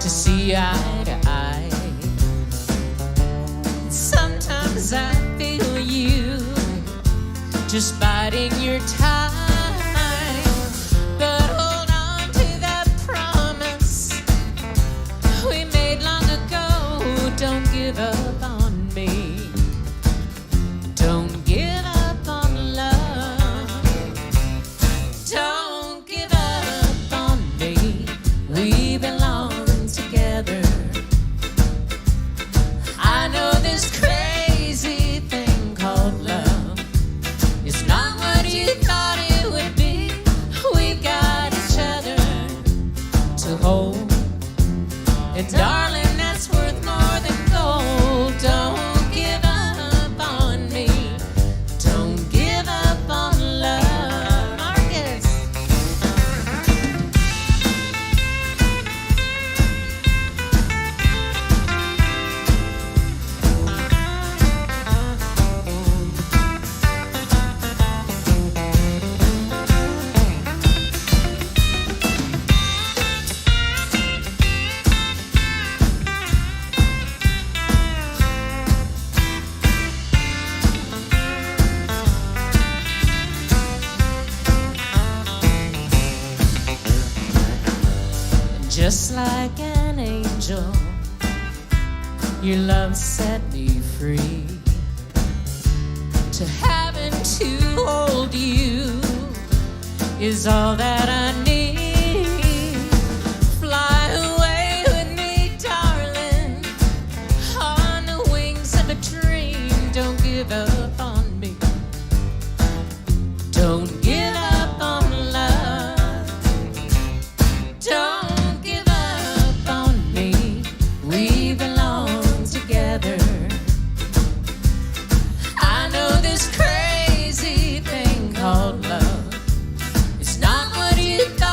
to see eye to eye. Sometimes I feel you just biding your time. But hold on to that promise we made long ago. Don't give up on me. Don't give up on love. Don't give up on me. We belong together. I know this crazy thing called love is not what you thought it would be. We've got each other to hold, and darling, that's worth more than gold. Don't give up on me. Don't give up on love. Marcus. Just like an angel, your love set me free. To heaven to hold you is all that I need. Fly away with me, darling, on the wings of a dream. Don't give up on me. Don't give up on love. Don't give up on me. We belong together. I know this crazy thing called love. It's not what you thought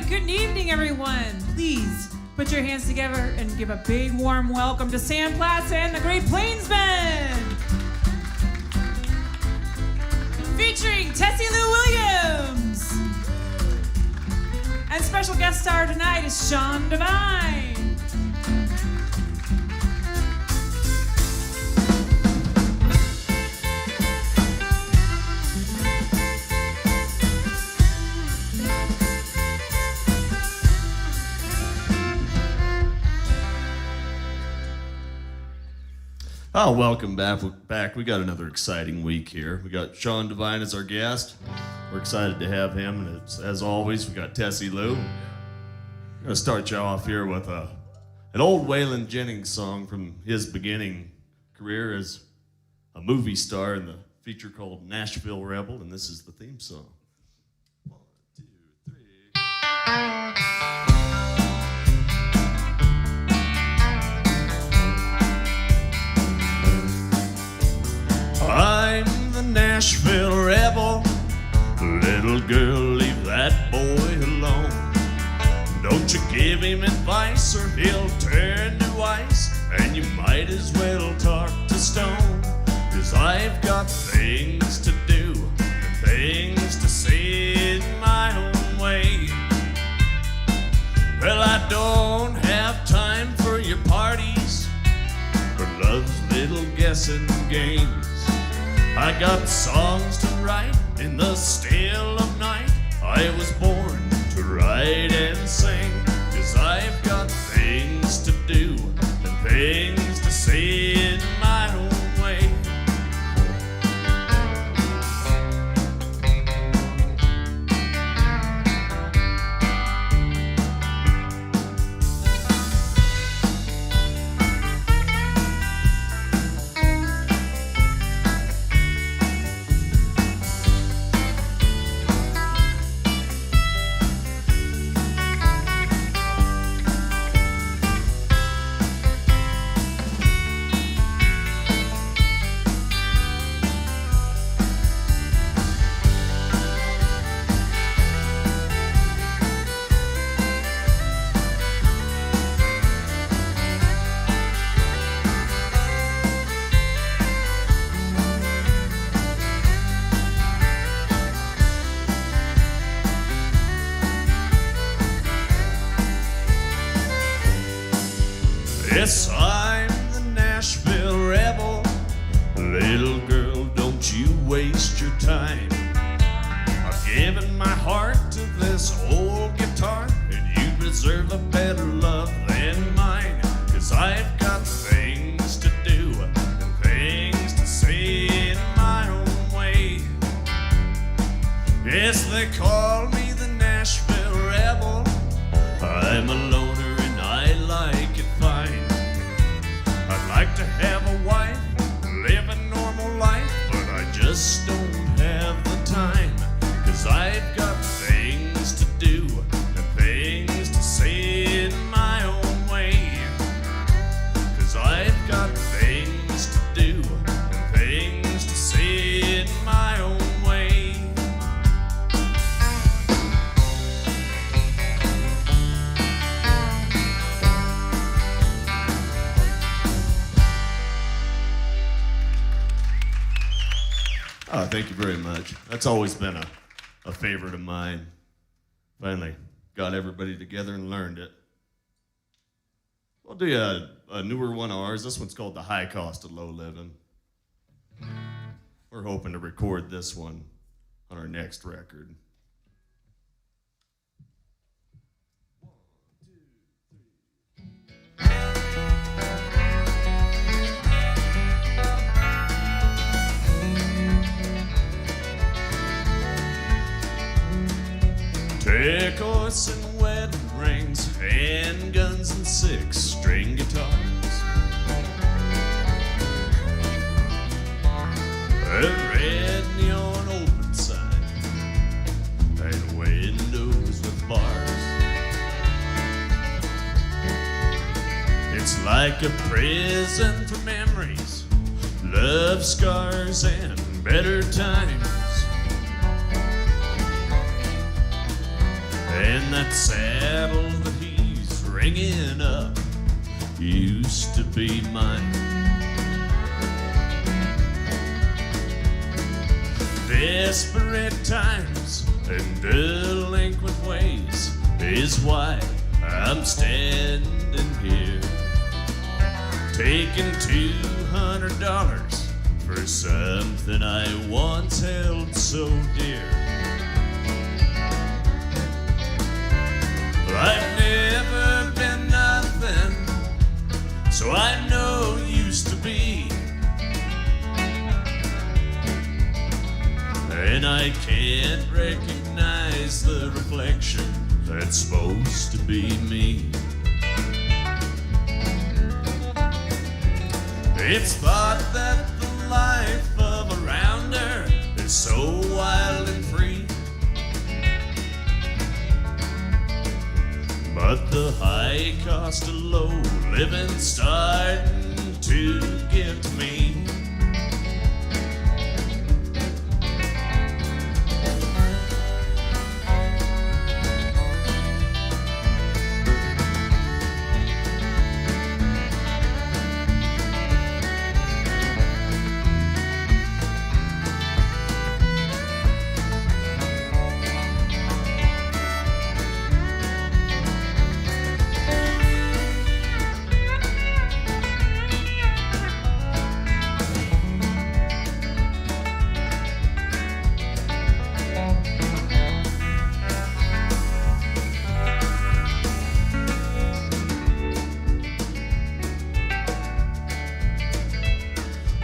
Good evening, everyone. Please put your hands together and give a big warm welcome to Sam Platts and the great Plainsmen. Featuring Tessy Lou Williams. And special guest star tonight is Devine. Oh, welcome back. We got another exciting week here. We got Devine as our guest. We're excited to have him. And as always, we got Tessy Lou. We're going to start you off here with an old Waylon Jennings song from his beginning career as a movie star in the feature called Nashville Rebel, and this is the theme song. 1, 2, 3. I'm the Nashville Rebel. Little girl, leave that boy alone. Don't you give him advice or he'll turn to ice, and you might as well talk to stone. 'Cause I've got things to do and things to say in my own way. Well, I don't have time for your parties or love's little guessing games. I got songs to write in the still of night. I was born to write and sing. 'Cause I've got things to do and things to say in my own way. Yes, I'm the Nashville Rebel. Little girl, don't you waste your time. I've given my heart to this old guitar, and you deserve a better love than mine. 'Cause I've got things to do and things to say in my own way. Yes, they call me the Nashville Rebel. I'm a loner and I like it fine. I'd like to have a wife, live a normal life, but I just don't have the time. 'Cause I've got things to do and things to say in my own way. 'Cause I've got things to do and things to say in my own way. Oh, thank you very much. That's always been a favorite of mine. Finally got everybody together and learned it. We'll do a newer one of ours. This one's called The High Cost of Low Living. We're hoping to record this one on our next record. Turquoise and wedding rings, handguns and 6-string guitars. A red neon open sign and windows with bars. It's like a prison for memories, love scars and better times. And that saddle that he's ringing up used to be mine. Desperate times and delinquent ways is why I'm standing here, taking $200 for something I once held so dear. I've never been nothing, so I know used to be. And I can't recognize the reflection that's supposed to be me. It's thought that the life of a rounder is so wild and free, but the high cost of low living's starting to get to me.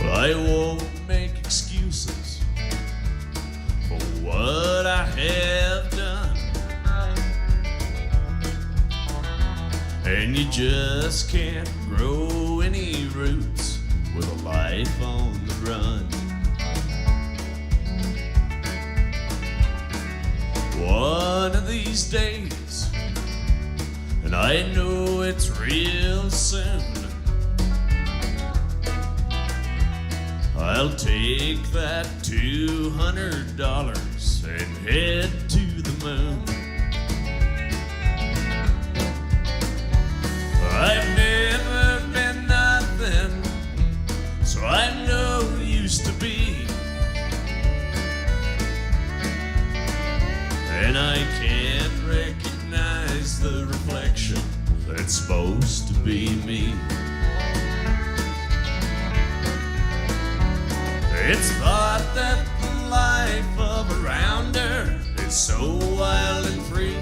I won't make excuses for what I have done, and you just can't grow any roots with a life on the run. One of these days, and I know it's real soon, I'll take that $200 and head to the moon. I've never been nothing, so I know used to be. And I can't recognize the reflection that's supposed to be me. It's thought that the life of a rounder is so wild and free,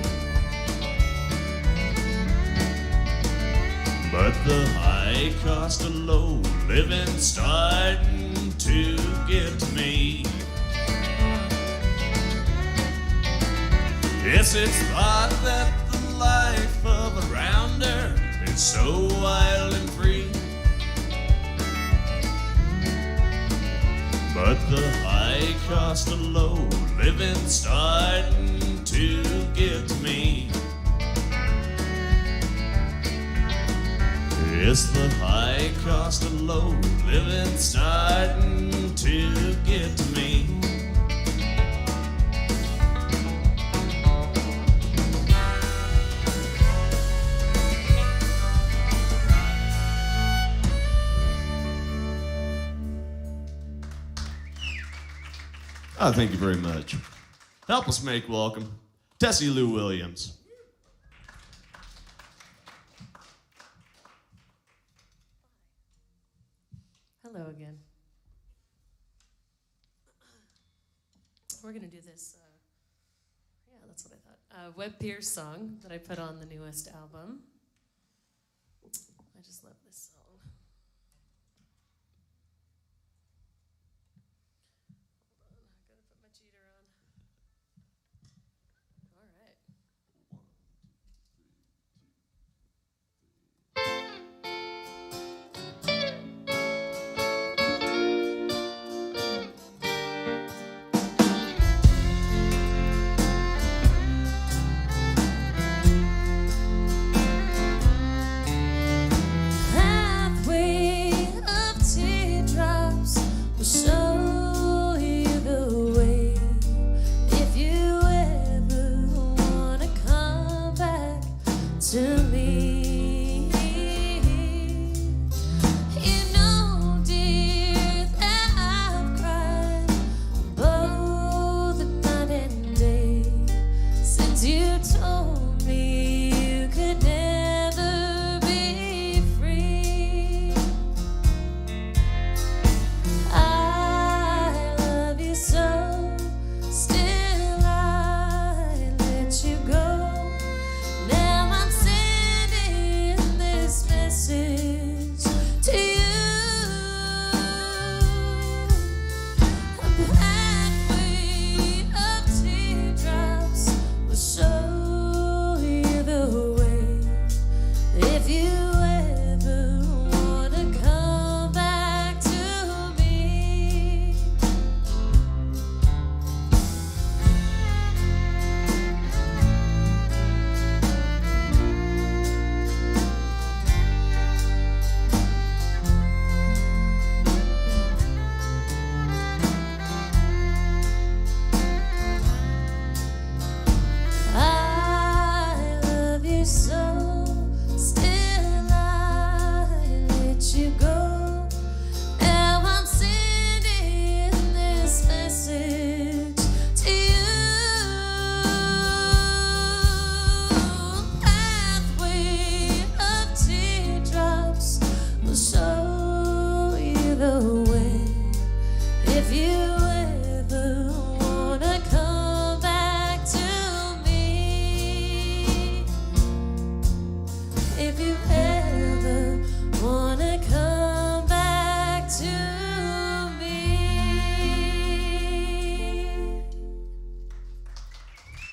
but the high cost of low living's starting to get to me. Yes, it's thought that the life of a rounder is so wild and free, but the high cost of low living's starting to get to me. Yes, the high cost of low living's starting to get to me. Oh, thank you very much. Help us make welcome Tessy Lou Williams. Hello again. We're going to do this, that's what I thought. Webb Pierce song that I put on the newest album. I just love this song. Hold on, I gotta put my cheater on. All right.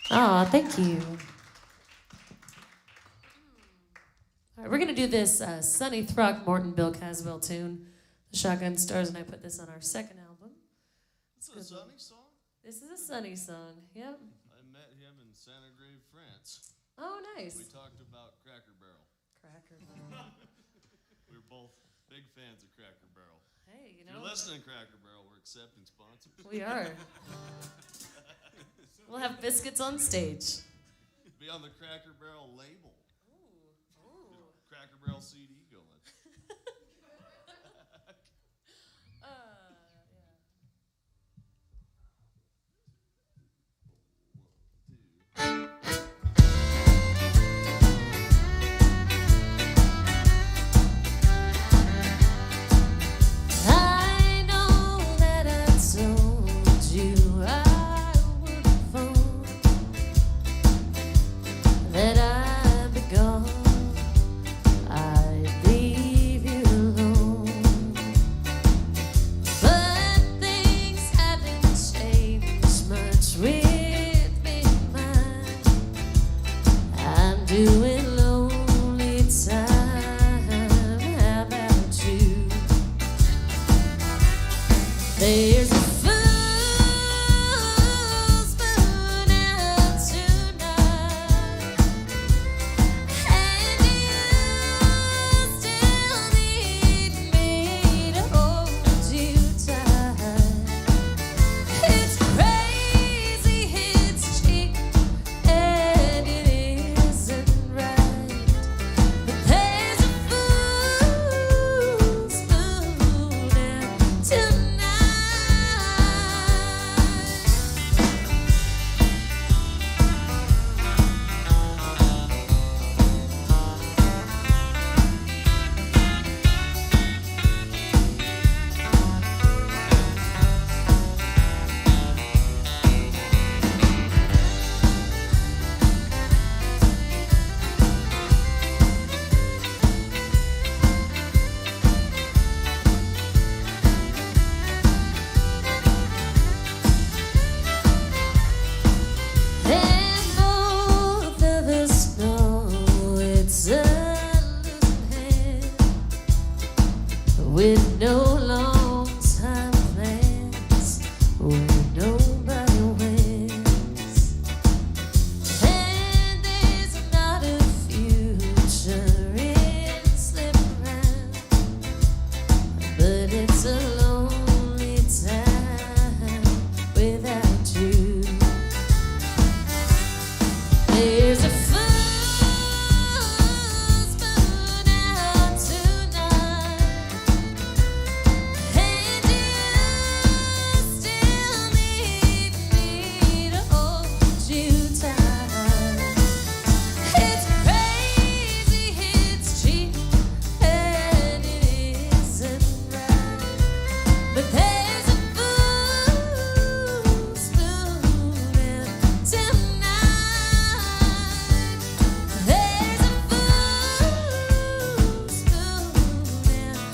Aw, thank you. All right, we're going to do this Sonny Throckmorton, Bill Caswell tune. The Shotgun Stars and I put this on our second album. Is it a Sunny song? This is a Sonny song, yep. I met him in Santa Grave, France. Oh, nice. We talked about Cracker Barrel. Cracker Barrel. We were both big fans of Cracker Barrel. Hey, you If know. you're listening, Cracker Barrel, we're accepting sponsors. We are. We'll have biscuits on stage. Be on the Cracker Barrel label. Ooh. Cracker Barrel CD going. I know that I told you I would phone, that I'd be gone, I'd leave you alone. But things haven't changed much with me, mine. I'm doing lonely time. How about you? There's a fool's moon out tonight, and you still need me to hold you tight. It's crazy, it's cheap, and it isn't right. But there's a fool's moon out tonight. And both of us know it's a losing hand, with no long-time plans, where nobody wins. And there's not a future in slipping around, but it's a lonely time without you. There's a fool's moon out tonight, and you still need me to hold you tight. It's crazy, it's cheap, and it isn't right. But there's a fool's moon out tonight. There's a fool's moon out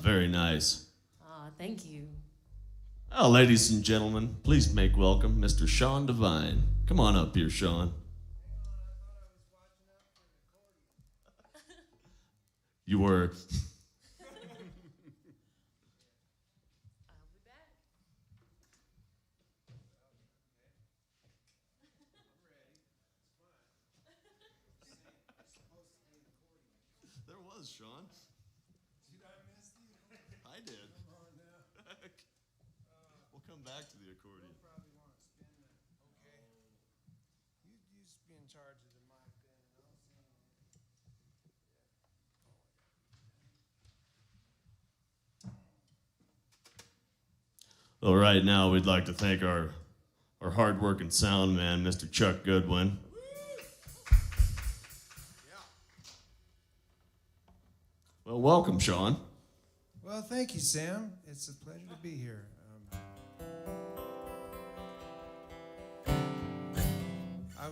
Very nice. Aw, thank you. Oh, ladies and gentlemen, please make welcome Mr. Sean Devine. Come on up here, Sean. You were. I'll be back. There was, Sean. I did. We'll come back to the accordion. You just be in charge of the mic then, and I'll sing. Well, right now we'd like to thank our hard-working sound man, Mr. Chuck Goodwin. Well, welcome, Sean. Well, thank you, Sam. It's a pleasure to be here.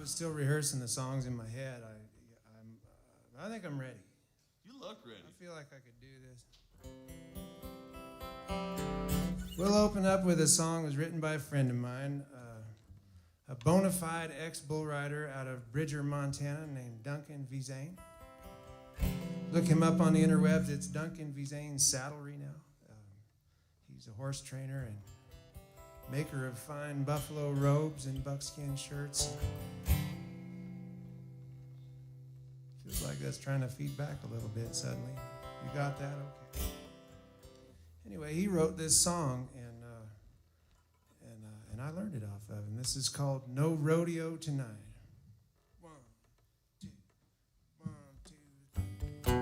was still rehearsing the songs in my head. I think I'm ready. You look ready. I feel like I could do this. We'll open up with a song that was written by a friend of mine, a bona fide ex-bull rider out of Bridger, Montana, named Duncan Vizane. Look him up on the interwebs. It's Duncan Vizane's Saddlery now. He's a horse trainer and maker of fine buffalo robes and buckskin shirts. Feels like that's trying to feed back a little bit suddenly. You got that? Okay. Anyway, he wrote this song, and I learned it off of him. This is called No Rodeo Tonight. 1, 2, 1, 2, 3.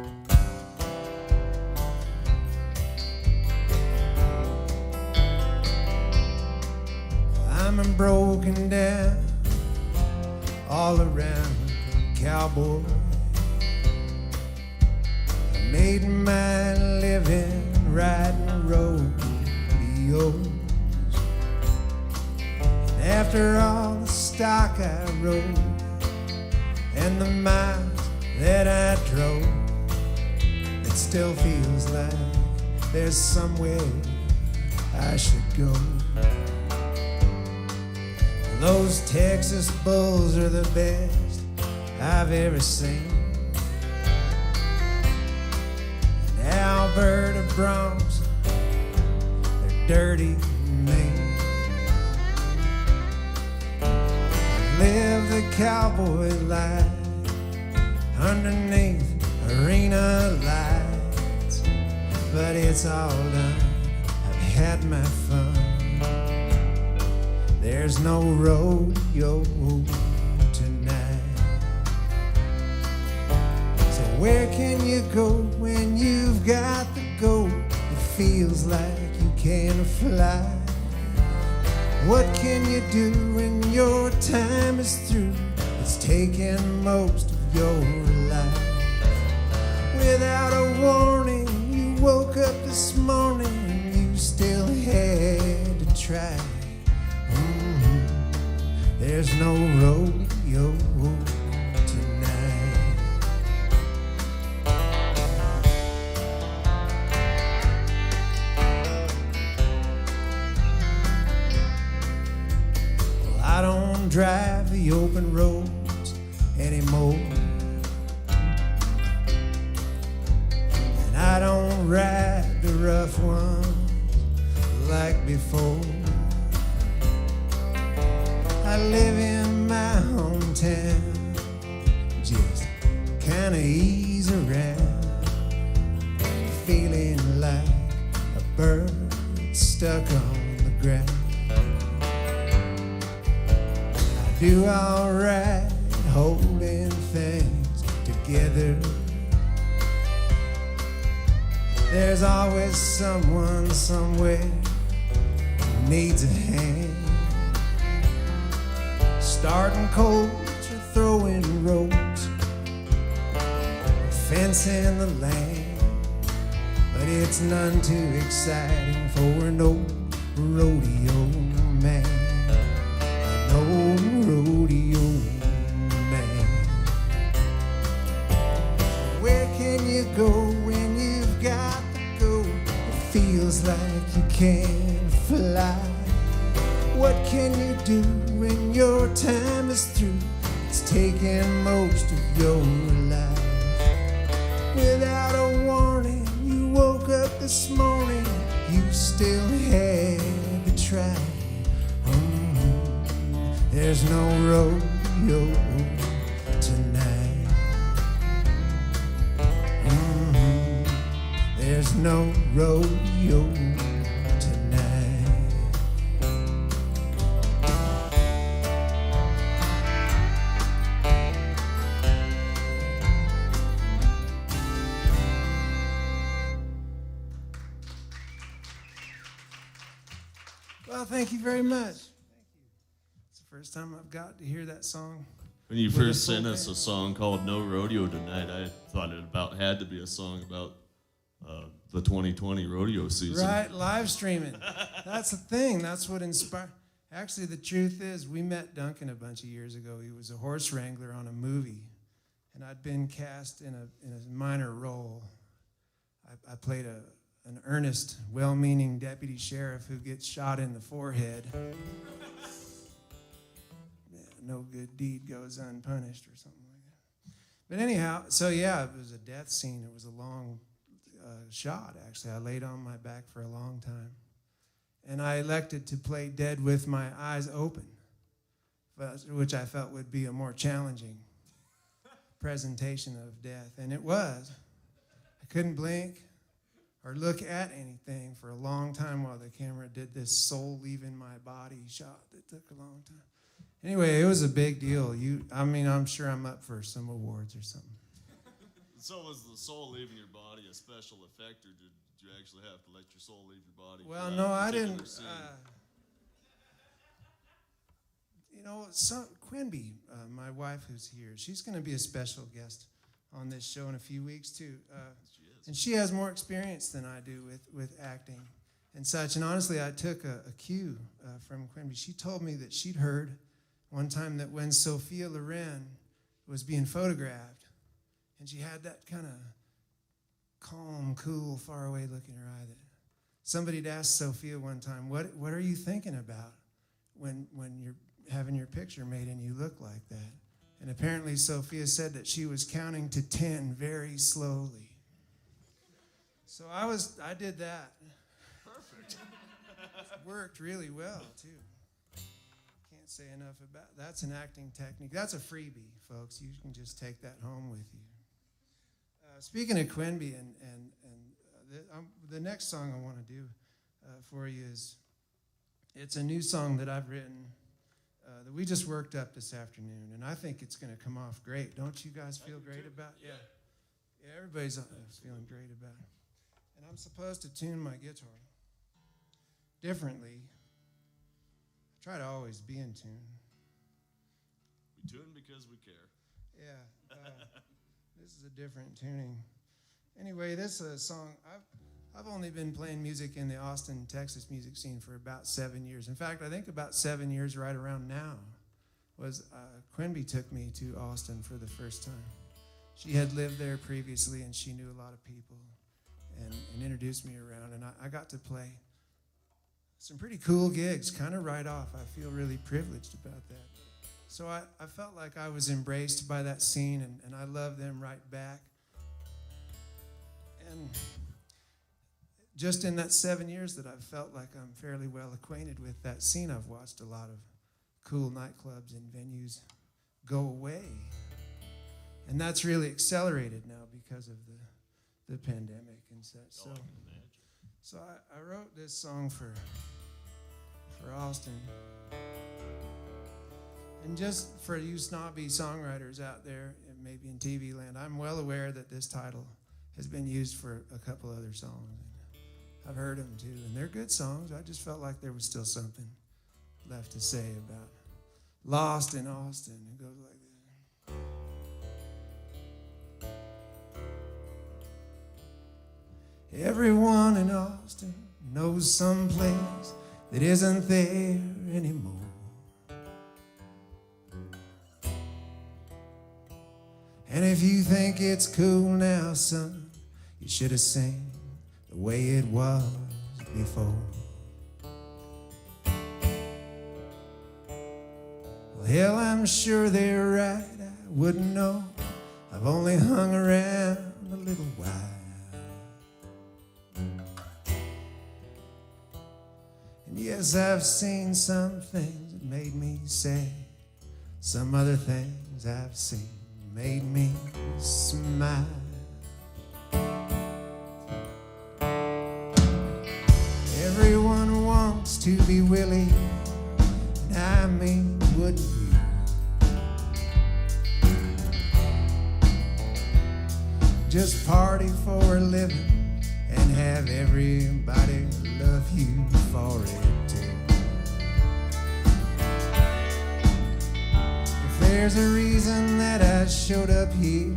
I'm broken down all around, cowboy. I made my living riding rodeos. After all the stock I rode and the miles that I drove, it still feels like there's somewhere I should go. Those Texas bulls are the best I've ever seen. And Alberta broncs, they're dirty and mean. Live the cowboy life underneath arena lights, but it's all done. I've had my fun. There's no rodeo tonight. So where can you go when you've got the goat? It feels like you can't fly. What can you do when your time is through? It's taken most of your life. Without a warning, you woke up this morning and you still had to try. There's no rodeo tonight. Well, I don't drive the open roads anymore, and I don't ride the rough ones like before. I live in my hometown, just kinda ease around, feeling like a bird stuck on the ground. I do alright holding things together. There's always someone somewhere who needs a hand. Starting colts or throwing ropes, fencing the land, but it's none too exciting for an old rodeo man. An old rodeo man. Where can you go when you've got to go? It feels like you can't fly. What can you do when your time is through? It's taken most of your life. Without a warning, you woke up this morning, you still had to try. There's no rodeo tonight. There's no rodeo tonight. Well, thank you very much. Thank you. It's the first time I've got to hear that song. When you with a first full sent us band. a song called No Rodeo Tonight, I thought it about had to be a song about the 2020 rodeo season. Right, live streaming. That's the thing. That's what inspired. Actually, the truth is, we met Duncan a bunch of years ago. He was a horse wrangler on a movie, and I'd been cast in a minor role. I played an earnest, well-meaning deputy sheriff who gets shot in the forehead. Yeah, no good deed goes unpunished or something like that. But anyhow, so yeah, it was a death scene. It was a long shot, actually. I laid on my back for a long time. And I elected to play dead with my eyes open, which I felt would be a more challenging presentation of death. And it was. I couldn't blink or look at anything for a long time while the camera did this soul leaving my body shot that took a long time. Anyway, it was a big deal. I'm sure I'm up for some awards or something. So was the soul leaving your body a special effect, or did you actually have to let your soul leave your body? Well, no, I didn't. Quimby, my wife who's here, she's going to be a special guest on this show in a few weeks, too. She is. And she has more experience than I do with acting and such. And honestly, I took a cue from Quimby. She told me that she'd heard one time that when Sophia Loren was being photographed, and she had that kind of calm, cool, faraway look in her eye, that somebody'd asked Sophia one time, what are you thinking about when you're having your picture made and you look like that? And apparently Sophia said that she was counting to 10 very slowly. So I did that. Perfect. It worked really well, too. Can't say enough about it. That's an acting technique. That's a freebie, folks. You can just take that home with you. Speaking of Quimby, the next song I want to do for you it's a new song that I've written that we just worked up this afternoon, and I think it's going to come off great. Don't you guys feel great about it? Yeah, everybody's feeling great about it. And I'm supposed to tune my guitar differently. I try to always be in tune. We tune because we care. Yeah. This is a different tuning. Anyway, this is a song. I've only been playing music in the Austin, Texas music scene for about 7 years. In fact, I think about 7 years right around now was Quimby took me to Austin for the first time. She had lived there previously, and she knew a lot of people and introduced me around. And I got to play some pretty cool gigs kind of right off. I feel really privileged about that. So I felt like I was embraced by that scene, and I love them right back. And just in that 7 years that I've felt like I'm fairly well acquainted with that scene, I've watched a lot of cool nightclubs and venues go away. And that's really accelerated now because of the pandemic and such. So I wrote this song for Austin. And just for you snobby songwriters out there, and maybe in TV land, I'm well aware that this title has been used for a couple other songs. I've heard them too, and they're good songs. I just felt like there was still something left to say about Lost in Austin. It goes like this. Everyone in Austin knows some place that isn't there anymore. And if you think it's cool now, son, you should have seen the way it was before. Well, hell, I'm sure they're right. I wouldn't know. I've only hung around a little while. And yes, I've seen some things that made me sad. Some other things I've seen made me smile. Everyone wants to be Willie, and I mean, wouldn't you? Just party for a living and have everybody love you for it too. There's a reason that I showed up here.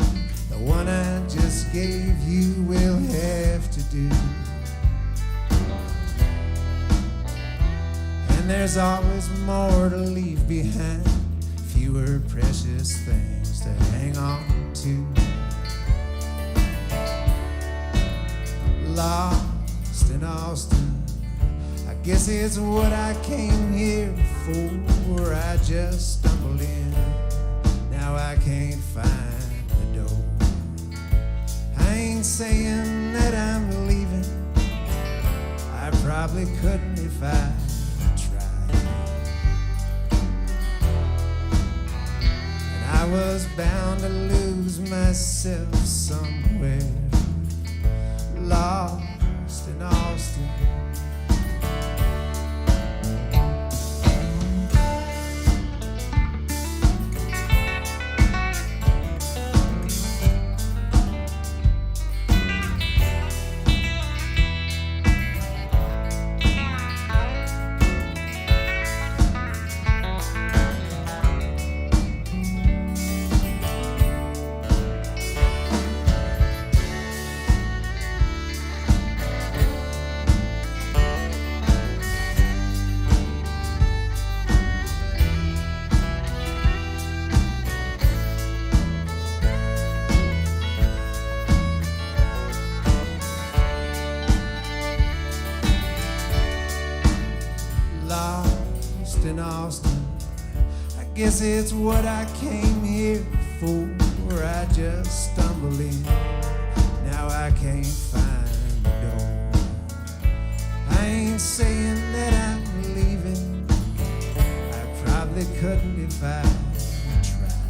The one I just gave you will have to do. And there's always more to leave behind, fewer precious things to hang on to. Lost in Austin, I guess it's what I came here for. I just stumbled in, now I can't find the door. I ain't saying that I'm leaving, I probably couldn't if I tried. And I was bound to lose myself somewhere, lost in Austin. In Austin, I guess it's what I came here for. I just stumbled in, now I can't find the door. I ain't saying that I'm leaving, I probably couldn't if I tried.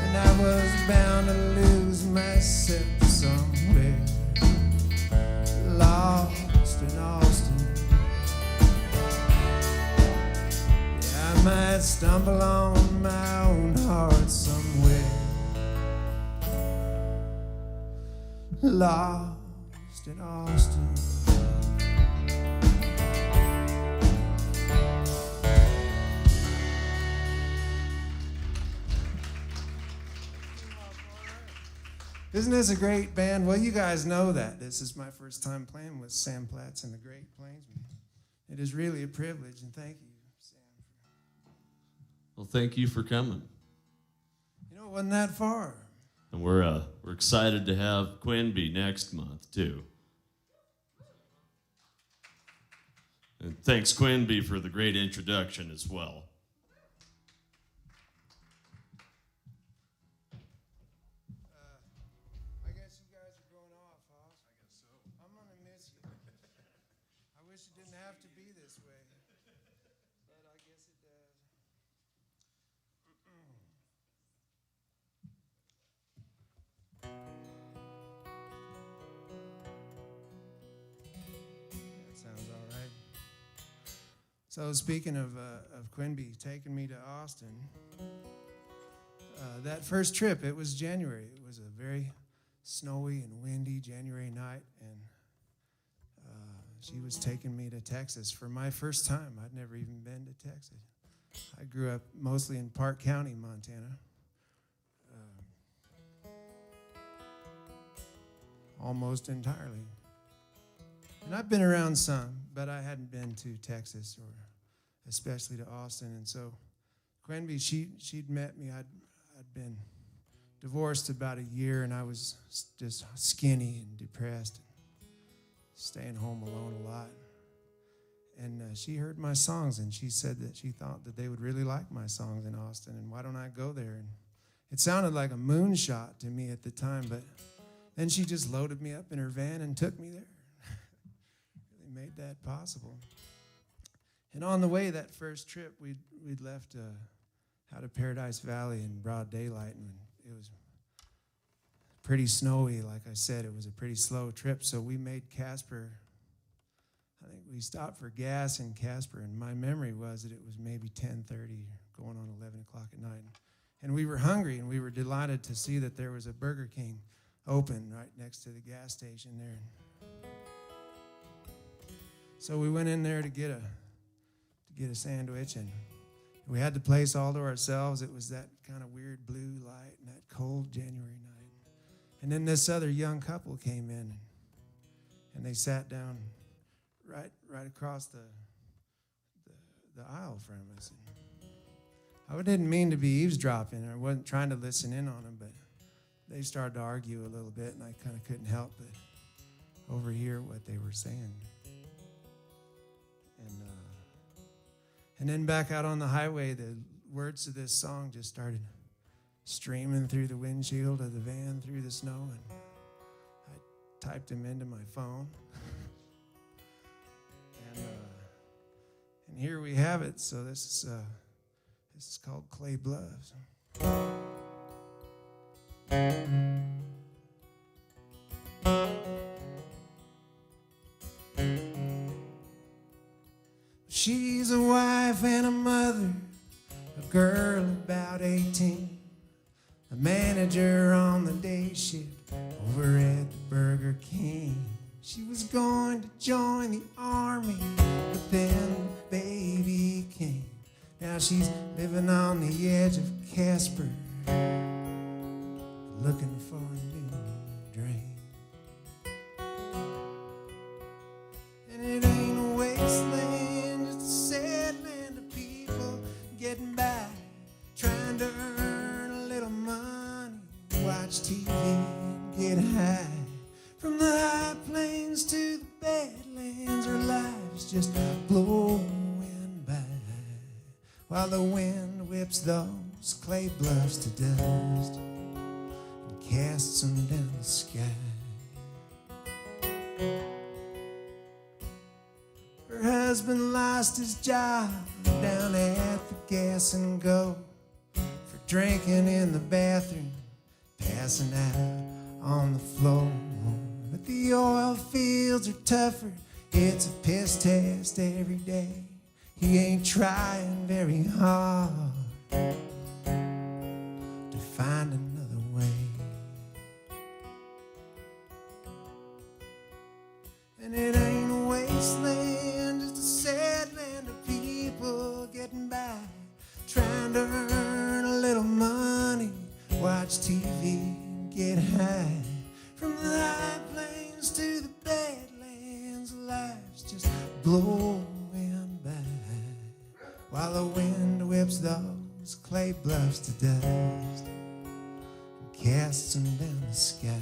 And I was bound to lose myself somewhere, lost in Austin. Yeah, I might stumble on my own heart somewhere, lost in Austin. Isn't this a great band? Well, you guys know that. This is my first time playing with Sam Platts and the Great Plainsmen. It is really a privilege, and thank you, Sam. Well, thank you for coming. You know, it wasn't that far. And we're excited to have Quinby next month, too. And thanks, Quinby, for the great introduction as well. I guess you guys are going off, huh? I guess so. I'm going to miss you. I wish it didn't have to be this way, but I guess it does. That sounds all right. So speaking of Quinby taking me to Austin, that first trip, it was January. It was a very snowy and windy January night, and she was taking me to Texas for my first time. I'd never even been to Texas. I grew up mostly in Park County, Montana. Almost entirely. And I've been around some, but I hadn't been to Texas or especially to Austin. And so Quinby, she'd met me. I'd been divorced about a year, and I was just skinny and depressed, staying home alone a lot. And she heard my songs, and she said that she thought that they would really like my songs in Austin, and why don't I go there? And it sounded like a moonshot to me at the time, but then she just loaded me up in her van and took me there. Really made that possible. And on the way, that first trip, we'd left out of Paradise Valley in broad daylight, and it was pretty snowy. Like I said, it was a pretty slow trip, so we made Casper. I think we stopped for gas in Casper, and my memory was that it was maybe 10:30, going on 11 o'clock at night. And we were hungry, and we were delighted to see that there was a Burger King open right next to the gas station there. So we went in there to get a sandwich, and we had the place all to ourselves. It was that kind of weird blue light and that cold January night. And then this other young couple came in, and they sat down right across the aisle from us. And I didn't mean to be eavesdropping. I wasn't trying to listen in on them, but they started to argue a little bit, and I kind of couldn't help but overhear what they were saying. And then back out on the highway, the words of this song just started streaming through the windshield of the van through the snow, and I typed them into my phone. And here we have it. So this is called Clay Bluffs. She's a wife and a mother, a girl about 18, a manager on the day shift over at the Burger King. She was going to join the army, but then the baby came. Now she's living on the edge of Casper, looking for a new dream. And it ain't a wasteland, just a sad land of people getting by, trying to earn a little money, watch TV and get high. From the high plains to the badlands, our lives just blowing by, while the wind whips those clay bluffs to dust and casts them down the sky. Her husband lost his job down at the Gas and Go for drinking in the bathroom, passing out on the floor. But the oil fields are tougher, it's a piss test every day. He ain't trying very hard to find another way. And it ain't a wasteland, just a sad land of people getting by, trying to earn a little money, watch TV and get high. From the high plains to the badlands, life's just blowing by, while the wind whips those clay bluffs to dust and casts them down the sky.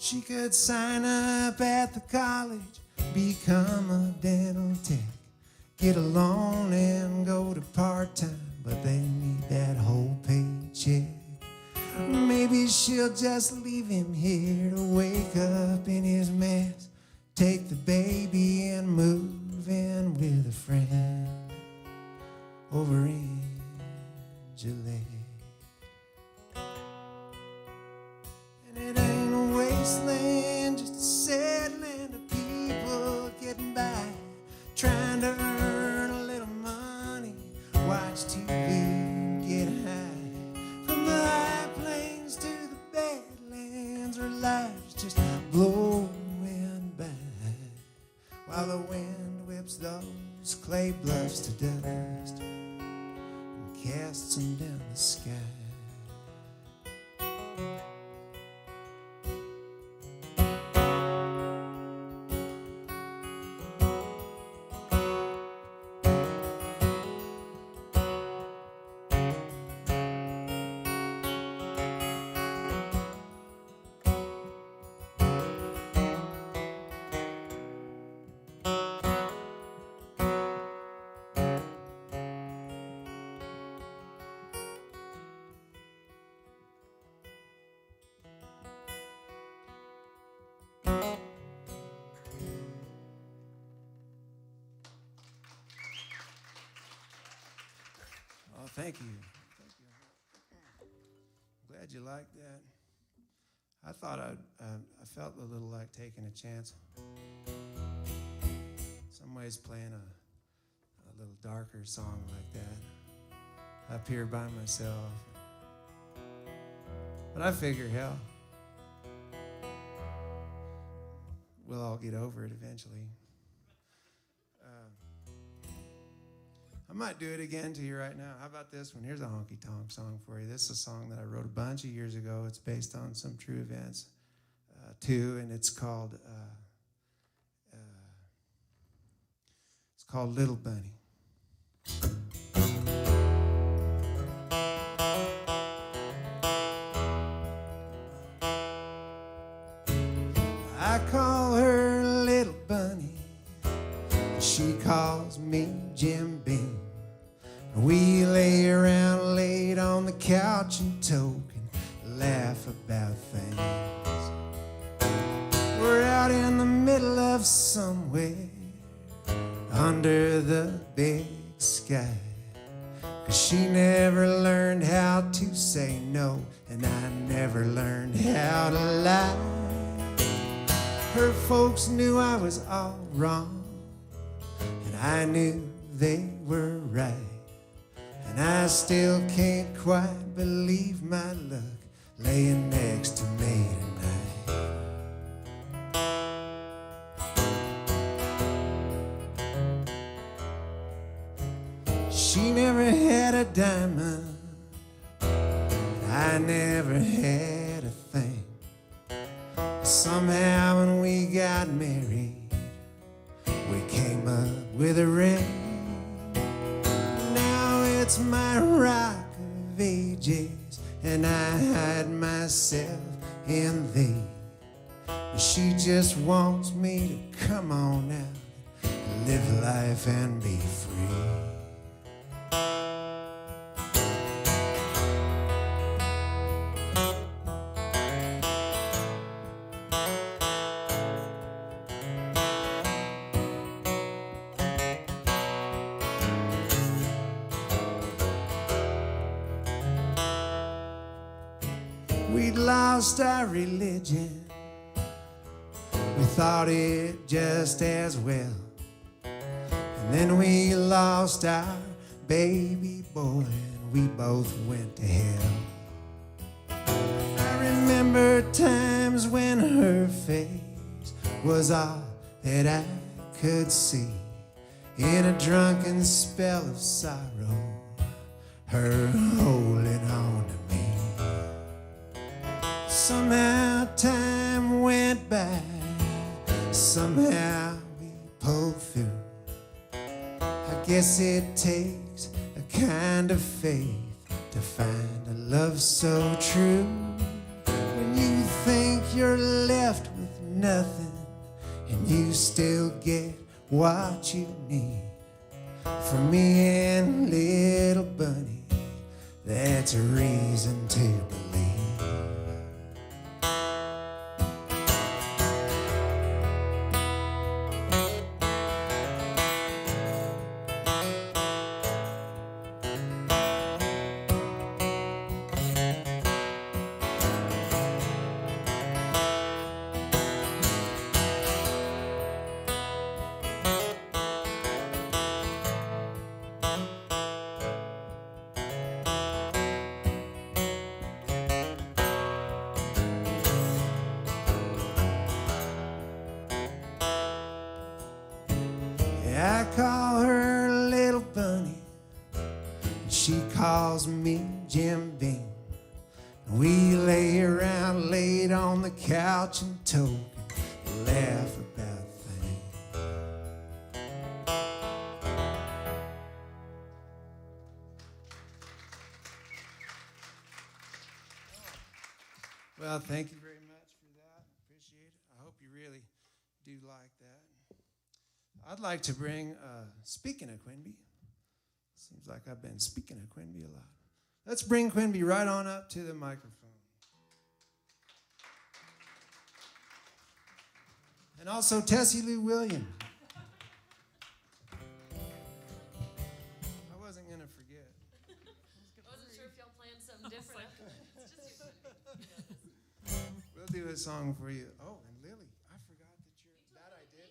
She could sign up at the college, become a dental tech, get a loan and go to part-time, but they need that whole paycheck. Maybe she'll just leave him here to wake up in his mess, take the baby and move in with a friend over in Gillette. And it ain't a wasteland, just a sad land of people getting by, trying to earn a little money, watch TV and get high. From the high plains to the badlands, our lives just blowing by, while the wind whips those clay bluffs to dust and casts them down the sky. Thank you. Glad you liked that. I thought I felt a little like taking a chance. Some ways playing a little darker song like that up here by myself. But I figure, hell, we'll all get over it eventually. I might do it again to you right now. How about this one? Here's a honky-tonk song for you. This is a song that I wrote a bunch of years ago. It's based on some true events, too, and it's called Little Bunny. I call her Little Bunny. She calls me Jim Beam. We lay around late on the couch and talk and laugh about things. We're out in the middle of somewhere under the big sky. 'Cause she never learned how to say no, and I never learned how to lie. Her folks knew I was all wrong, and I knew they were right. And I still can't quite believe my luck laying next to me tonight. She never had a diamond, I never had a thing. Somehow when we got married, we came up with a ring. It's my rock of ages, and I hide myself in thee. She just wants me to come on out and live life and be free. We'd lost our religion, we thought it just as well. And then we lost our baby boy, and we both went to hell. I remember times when her face was all that I could see. In a drunken spell of sorrow, her holding on to me. Somehow time went by, somehow we pulled through. I guess it takes a kind of faith to find a love so true. When you think you're left with nothing, and you still get what you need. For me and Little Bunny, that's a reason to believe. I call her Little Bunny, and she calls me Jim Beam. We lay around late on the couch and talk and laugh about things. Well, thank you very much for that. Appreciate it. I hope you really do like that. I'd like to bring, speaking of Quinby, seems like I've been speaking of Quinby a lot. Let's bring Quinby right on up to the microphone. And also Tessy Lou Williams. I wasn't going to forget. I wasn't sure if y'all planned something different. It's just We'll do song for you. Oh, and Lily, I forgot that that I did.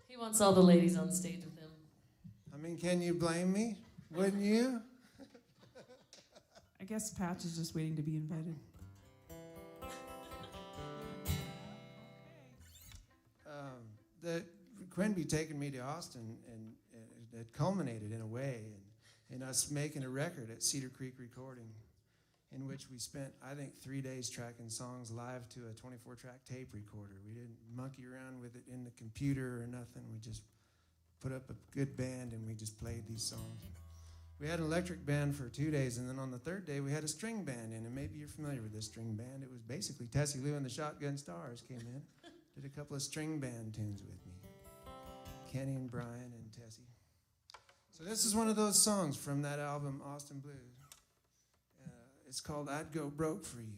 He wants all the ladies on stage with him. I mean, can you blame me? Wouldn't you? I guess Patch is just waiting to be invited. The Quenby taking me to Austin, and it culminated in a way in us making a record at Cedar Creek Recording, in which we spent, I think, 3 days tracking songs live to a 24-track tape recorder. We didn't monkey around with it in the computer or nothing. We just put up a good band, and we just played these songs. We had an electric band for 2 days, and then on the third day, we had a string band in, and maybe you're familiar with this string band. It was basically Tessy Lou and the Shotgun Stars came in, did a couple of string band tunes with me. Kenny and Brian and Tessy. So this is one of those songs from that album, Austin Blues. It's called I'd Go Broke for You.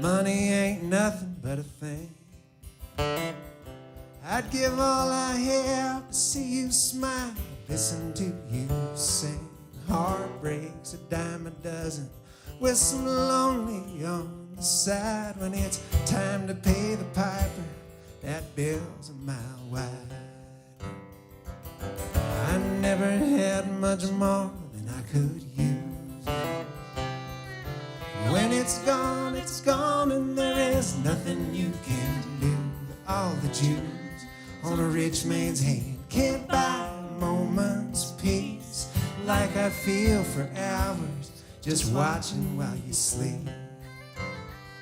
Money ain't nothing but a thing. I'd give all I have to see you smile, listen to you sing. Heartbreaks a dime a dozen, with some lonely on the side. When it's time to pay the piper, that bill's a mile wide. I never had much more than I could use. When it's gone, and there is nothing you can do. All the jewels on a rich man's hand can't buy a moment's peace, like I feel for hours just watching while you sleep.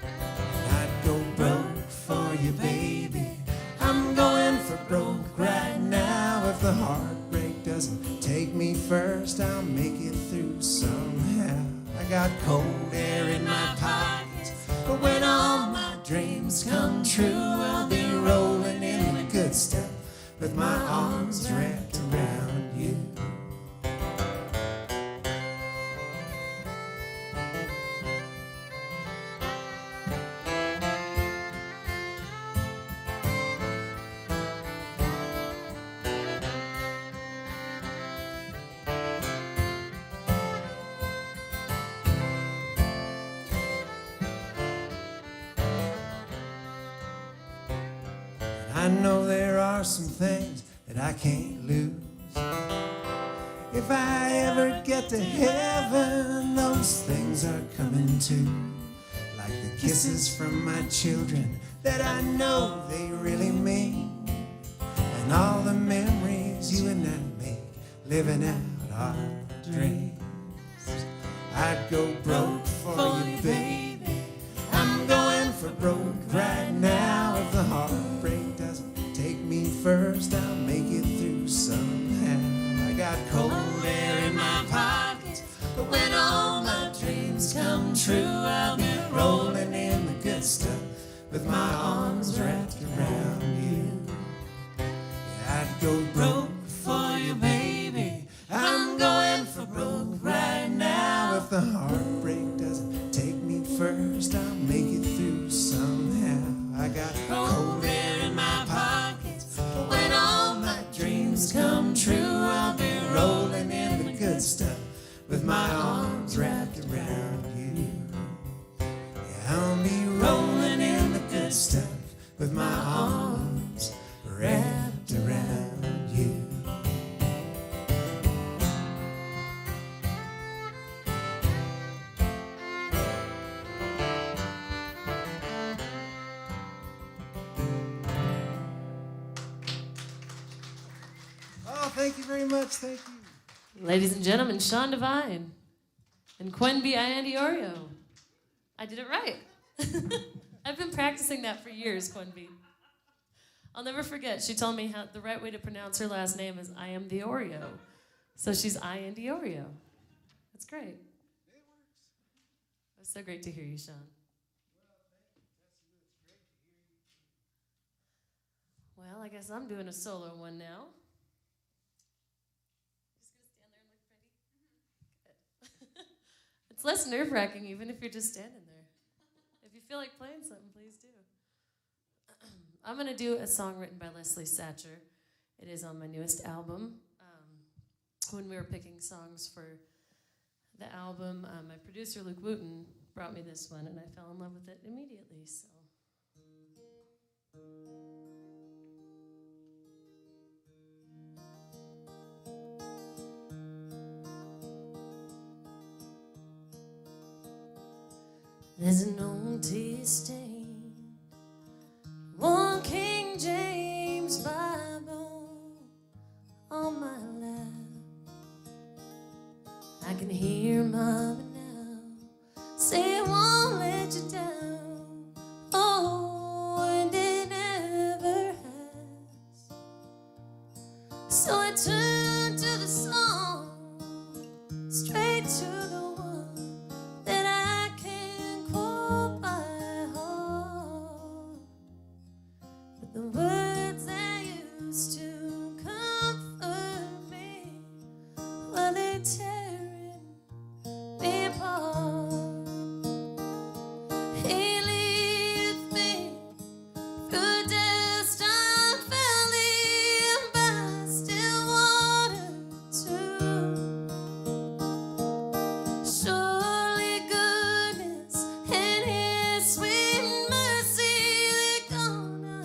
I'd go broke for you, baby. I'm going for broke right now. If the heartbreak doesn't take me first, I'll make it through somehow. I got cold air in my pockets, but when all my dreams come true, I'll be rolling in the good stuff with my arms wrapped around you. I know there are some things that I can't lose. If I ever get to heaven, those things are coming too. Like the kisses from my children that I know they really mean. And all the memories you and I make, living out our dreams. I'd go broke for you, baby. I'm going for broke right now. If the heartbreak doesn't take me first, I'll make it through somehow. I got cold air in my pockets, but when all my dreams come true, I'll be rolling in the good stuff with my arms wrapped around you. Yeah, I'd go broke for you, baby. I'm going for broke right now. If the heartbreak doesn't take me first, I'll make it through somehow. I got cold air in my pockets, but when all my dreams come true, I'll be rolling in the good stuff with my arms wrapped around you. Yeah, I'll be rolling in the good stuff with my arms wrapped around you. Oh, thank you very much. Thank you. Ladies and gentlemen, Sean Devine and Quenby Iandiorio. I did it right. I've been practicing that for years, Quenby. I'll never forget. She told me how the right way to pronounce her last name is I am the Oreo. So she's Iandiorio. That's great. It works. It was so great to hear you, Sean. Well, I guess I'm doing a solo one now. Just gonna stand there and look pretty? Good. It's less nerve-wracking even if you're just standing there. If you feel like playing something, please do. I'm gonna do a song written by Leslie Satcher. It is on my newest album. When we were picking songs for the album. My producer, Luke Wooten, brought me this one, and I fell in love with it immediately. So. There's an old tea stain, one King James Bible on my lap. I can hear Mama now say it won't let you down. Oh, and it never has. So I turn to the song, straight to the one that I can quote by heart. But the words that used to comfort me, well, they're tearing me apart. He leads me through distant valley and by still water too. Surely goodness and His sweet mercy, they're gonna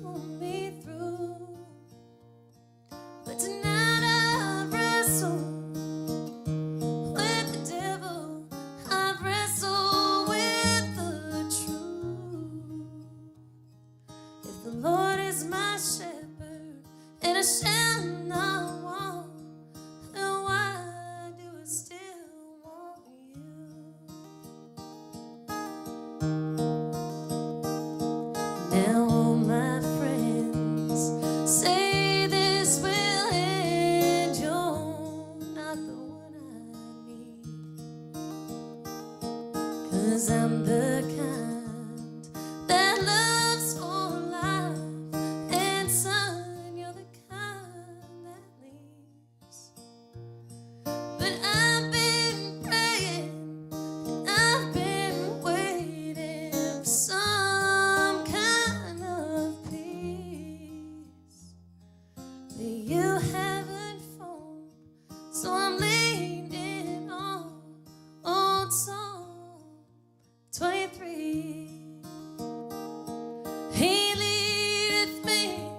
pull me through. But tonight I wrestle with the devil, I've wrestled with the truth. If the Lord is my shepherd and I shall not want, then why do I still want you? Now all my friends say this will end, you're not the one I need. 'Cause I'm the kind that loves for life, and son, you're the kind that leaves. But I've been praying, and I've been waiting for some kind of peace that you haven't formed. So I'm leaning on old Psalm 23. He leadeth me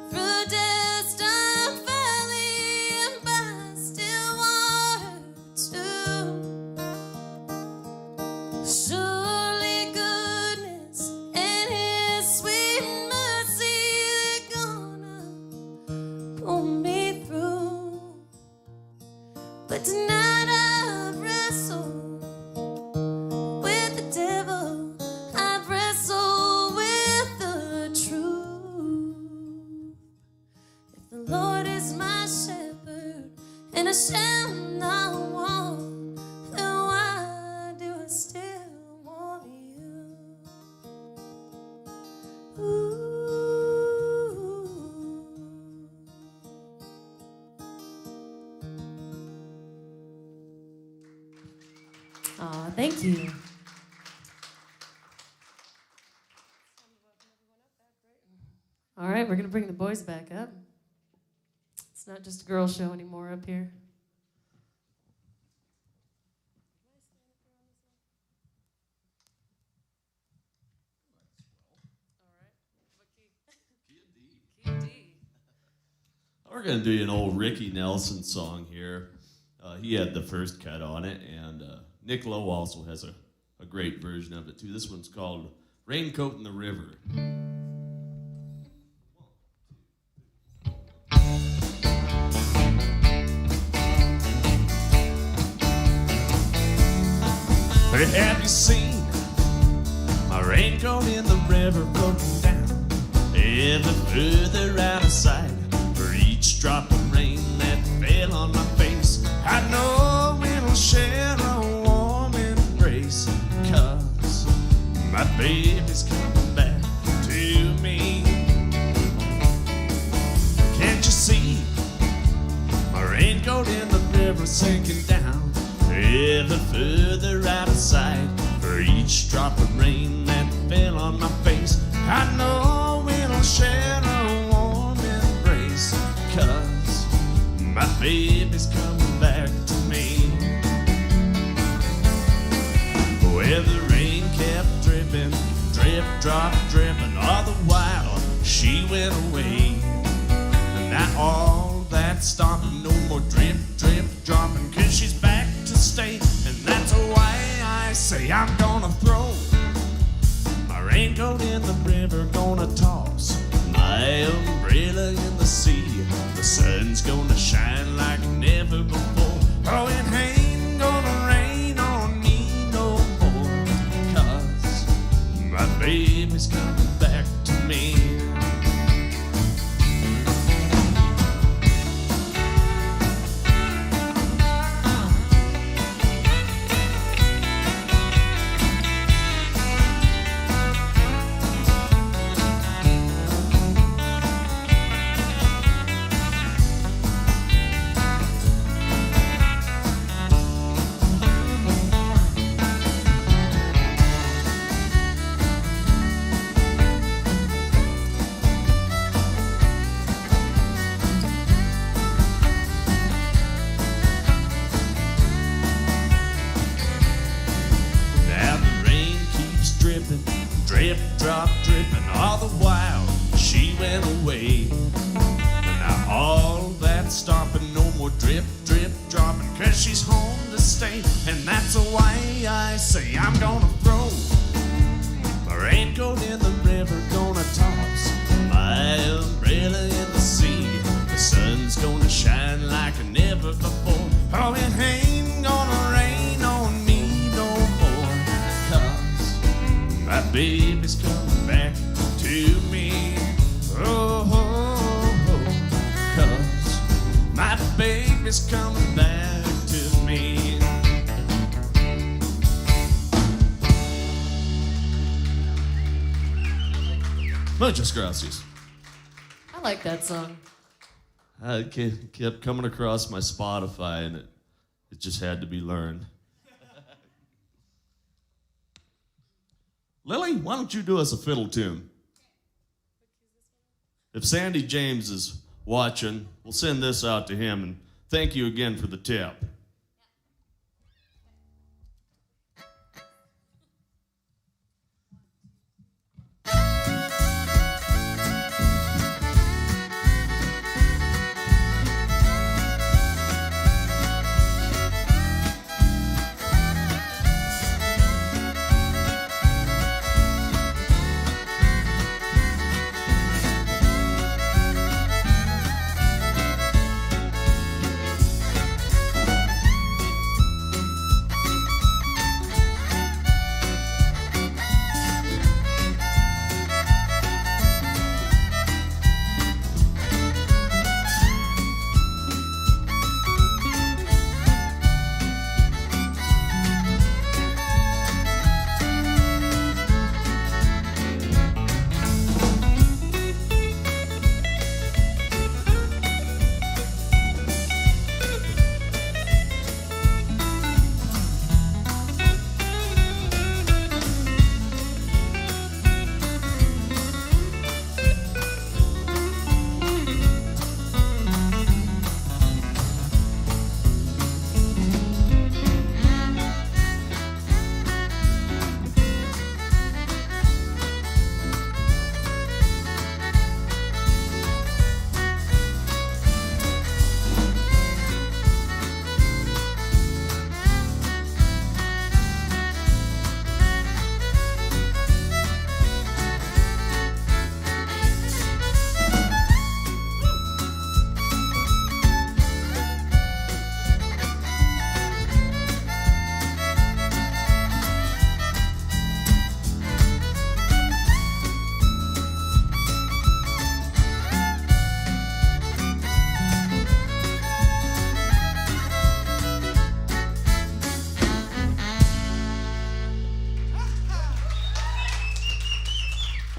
through distant valley and by still water too. Surely goodness and His sweet mercy, they're gonna pull me through. But tonight I've wrestled with the devil, I've wrestled with the truth. If the Lord is my shepherd and I shall not want, then why do I still want you? Ooh. Aw, thank you. All right, we're going to bring the boys back up. It's not just a girl show anymore up here. We're going to do an old Ricky Nelson song here. He had the first cut on it, and Nick Lowe also has a great version of it, too. This one's called Raincoat in the River. Have you seen my raincoat in the river floating down, ever further out of sight? For each drop of rain that fell on my face, I know it'll share a warm embrace, 'cause my baby's coming back to me. Can't you see my raincoat in the river sinking down, ever further out of sight? For each drop of rain that fell on my face, I know it'll share a warm embrace, 'cause my baby's coming back to me. drop, dripping. All the while she went away. And now all that stopping, no more drip, drip, dropping. 'Cause she's back to stay. And that's why I say I'm gonna throw my raincoat in the river, gonna toss my umbrella in the sea. The sun's gonna shine like never before. Oh, it ain't gonna rain on me no more. 'Cause my baby's coming back to me. Drip, drop, dripping. All the while she went away. And now all that stopping, no more drip, drip, dropping. 'Cause she's home to stay. And that's why I say I'm gonna throw my raincoat in the river, gonna toss my umbrella in the sea. The sun's gonna shine like never before. Oh, it ain't gonna rain on me no more. 'Cause my baby's coming back to me. Oh, oh, oh. 'Cause my baby's coming back to me. Muchas gracias. I like that song. I kept coming across my Spotify, and it just had to be learned. Lily, why don't you do us a fiddle tune? If Sandy James is watching, we'll send this out to him, and thank you again for the tip.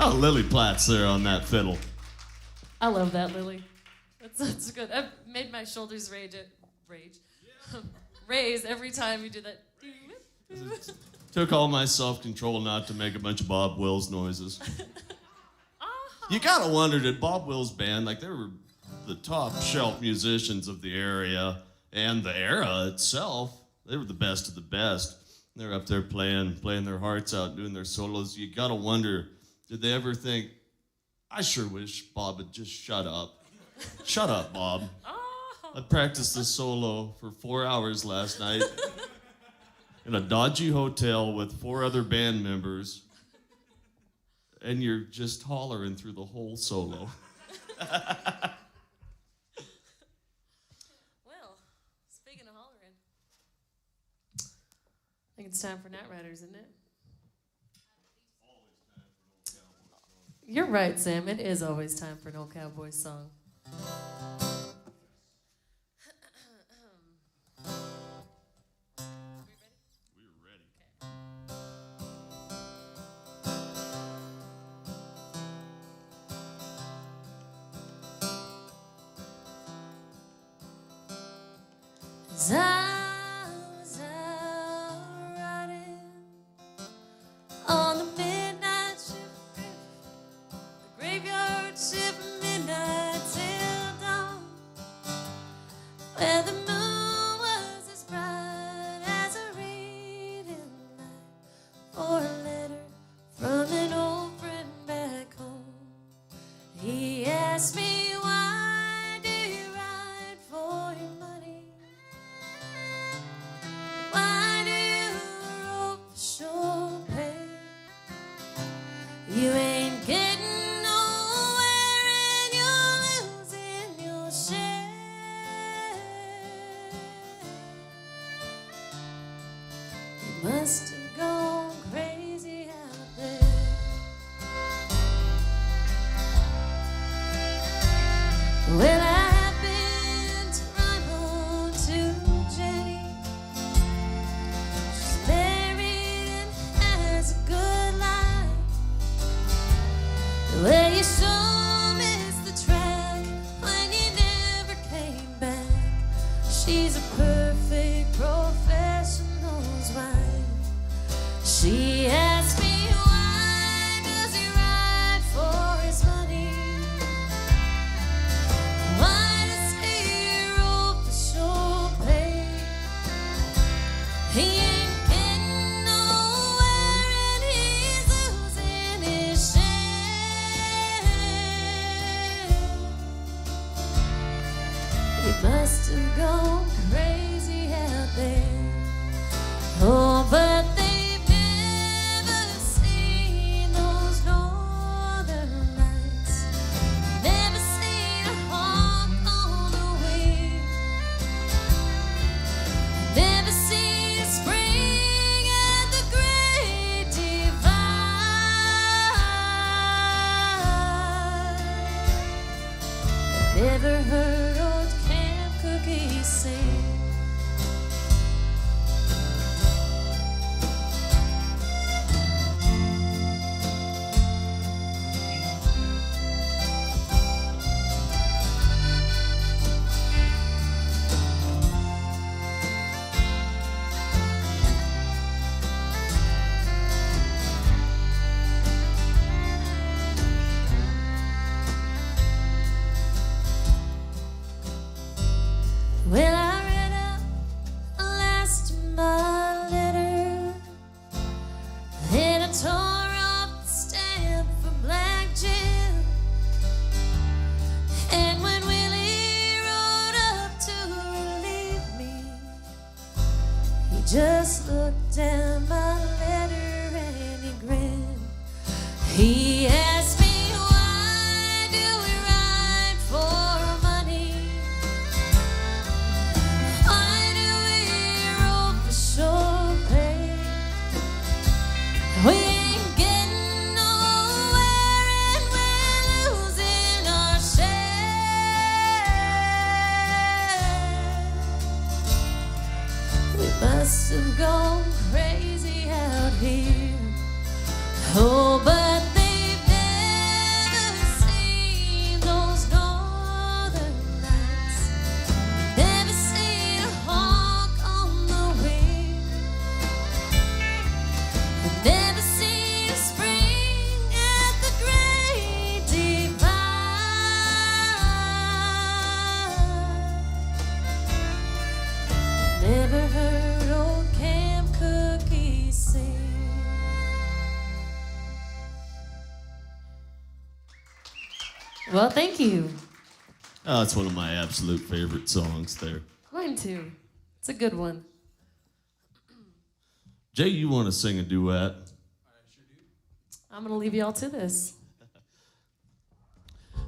Oh, Lily Platts there on that fiddle. I love that, Lily. That's good. I've made my shoulders raise every time you do that. Took all my self-control not to make a bunch of Bob Wills noises. You gotta wonder, did Bob Wills' band, like they were the top shelf musicians of the area and the era itself, they were the best of the best. They're up there playing their hearts out, doing their solos. You gotta wonder Did they ever think, I sure wish Bob would just shut up. Shut up, Bob. I practiced this solo for 4 hours last night in a dodgy hotel with 4 other band members, and you're just hollering through the whole solo. Well, speaking of hollering, I think it's time for Night Riders, isn't it? You're right, Sam. It is always time for an old cowboy song. We're ready. As I was out riding on the midnight shift, the graveyard shift, midnight till dawn, where the moon was as bright as a reading light for a letter from an old friend back home. He asked me, why do you ride for your money? Why do you rope for sure pay? You ain't getting nowhere and you're losing your share. You must have gone crazy out there. Well, I happened to run home to Jenny. She's married and has a good life. The way you so missed the track when you never came back. She's a perfect professional's wife. She asked me, why does he ride for his money? Why does he rope for sure pay? He ain't getting nowhere and he's losing his share. He must have gone crazy out there. Oh, but they've never seen those northern lights. Never seen a hawk on the wing. Never seen spring at the Great Divide. Never heard old Camp Cookie sing. Well, I read up the last of my letter, then I tore off the stamp for Black Jim. And when Willie rode up to relieve me, he just looked down my letter and he grinned. He asked me, why do we ride for money? Why do we rope for sure pay? We ain't getting nowhere and we're losing our share. We must have gone crazy out here. Oh, but they've never seen those northern lights. Never seen a hawk on the wing. Never seen spring at the Great Divide. Never heard old Camp Cookie sing. Well, thank you. Oh, it's one of my absolute favorite songs there. Mine too. It's a good one. Jay, you want to sing a duet? I'm going to leave you all to this.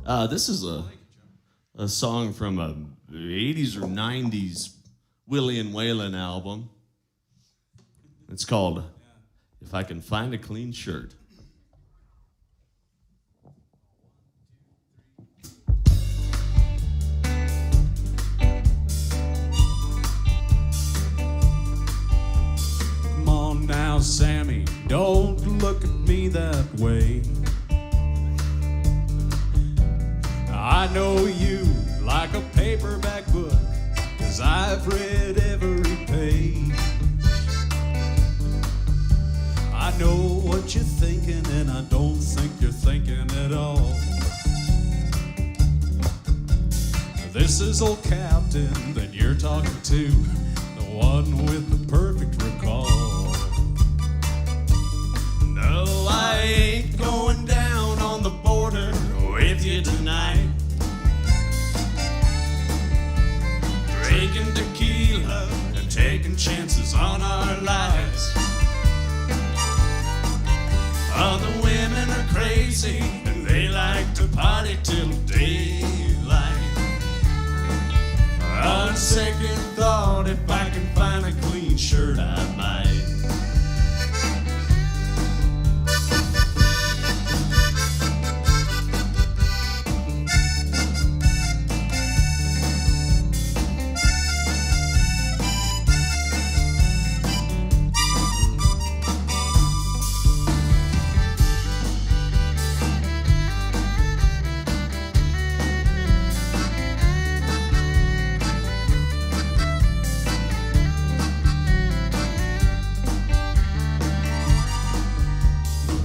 This is a song from a 80s or 90s Willie and Waylon album. It's called If I Can Find a Clean Shirt. Come on now, Sammy, don't look at me that way. I know you like a paperback book, 'cause I've read every page. I know what you're thinking, and I don't think you're thinking at all. This is old Captain that you're talking to, the one with the perfect recall. No, I ain't going down on the border with you tonight. Drinking tequila and taking chances on our lives. All the women are crazy and they like to party till daylight. On second thought, if I can find a clean shirt, I might.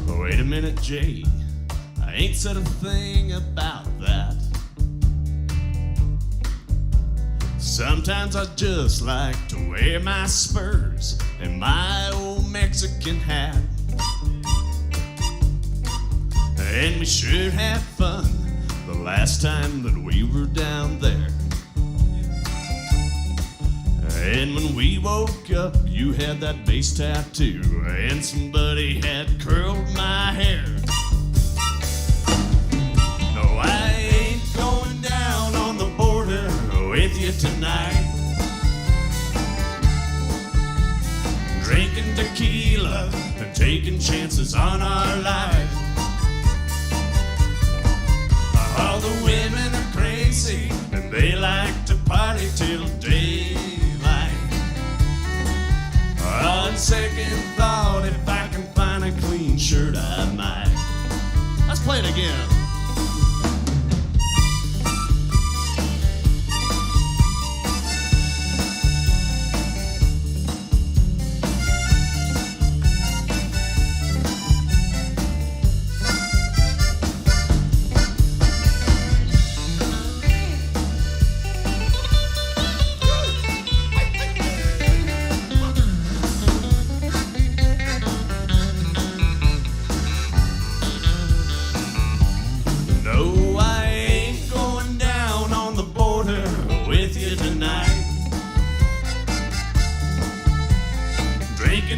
Wait a minute, Jay, I ain't said a thing about that. Sometimes I just like to wear my spurs and my old Mexican hat. And we sure had fun the last time that we were down there. And when we woke up, you had that bass tattoo, and somebody had curled my hair. No, I ain't going down on the border with you tonight. Drinking tequila and taking chances on our life. All the women are crazy and they like to party till daylight. On second thought, if I can find a clean shirt, I might. Let's play it again.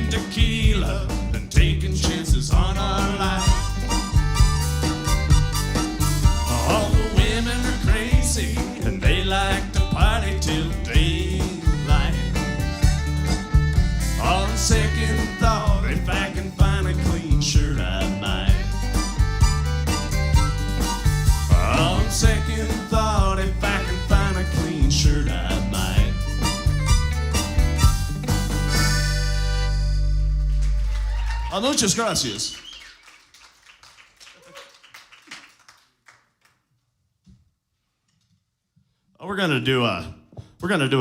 Tequila and taking chances on our life. All the women are crazy and they like to party till daylight. On second thought, if I can find a clean shirt, I might. On second thought, if I can find a clean shirt, I might. Muchas gracias. We're gonna do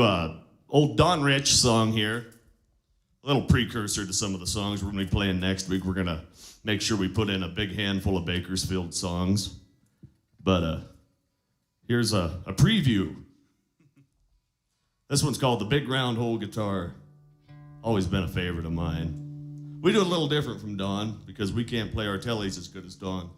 a old Don Rich song here. A little precursor to some of the songs we're gonna be playing next week. We're gonna make sure we put in a big handful of Bakersfield songs. But here's a preview. This one's called The Big Round Hole Guitar. Always been a favorite of mine. We do it a little different from Don because we can't play our tellies as good as Don.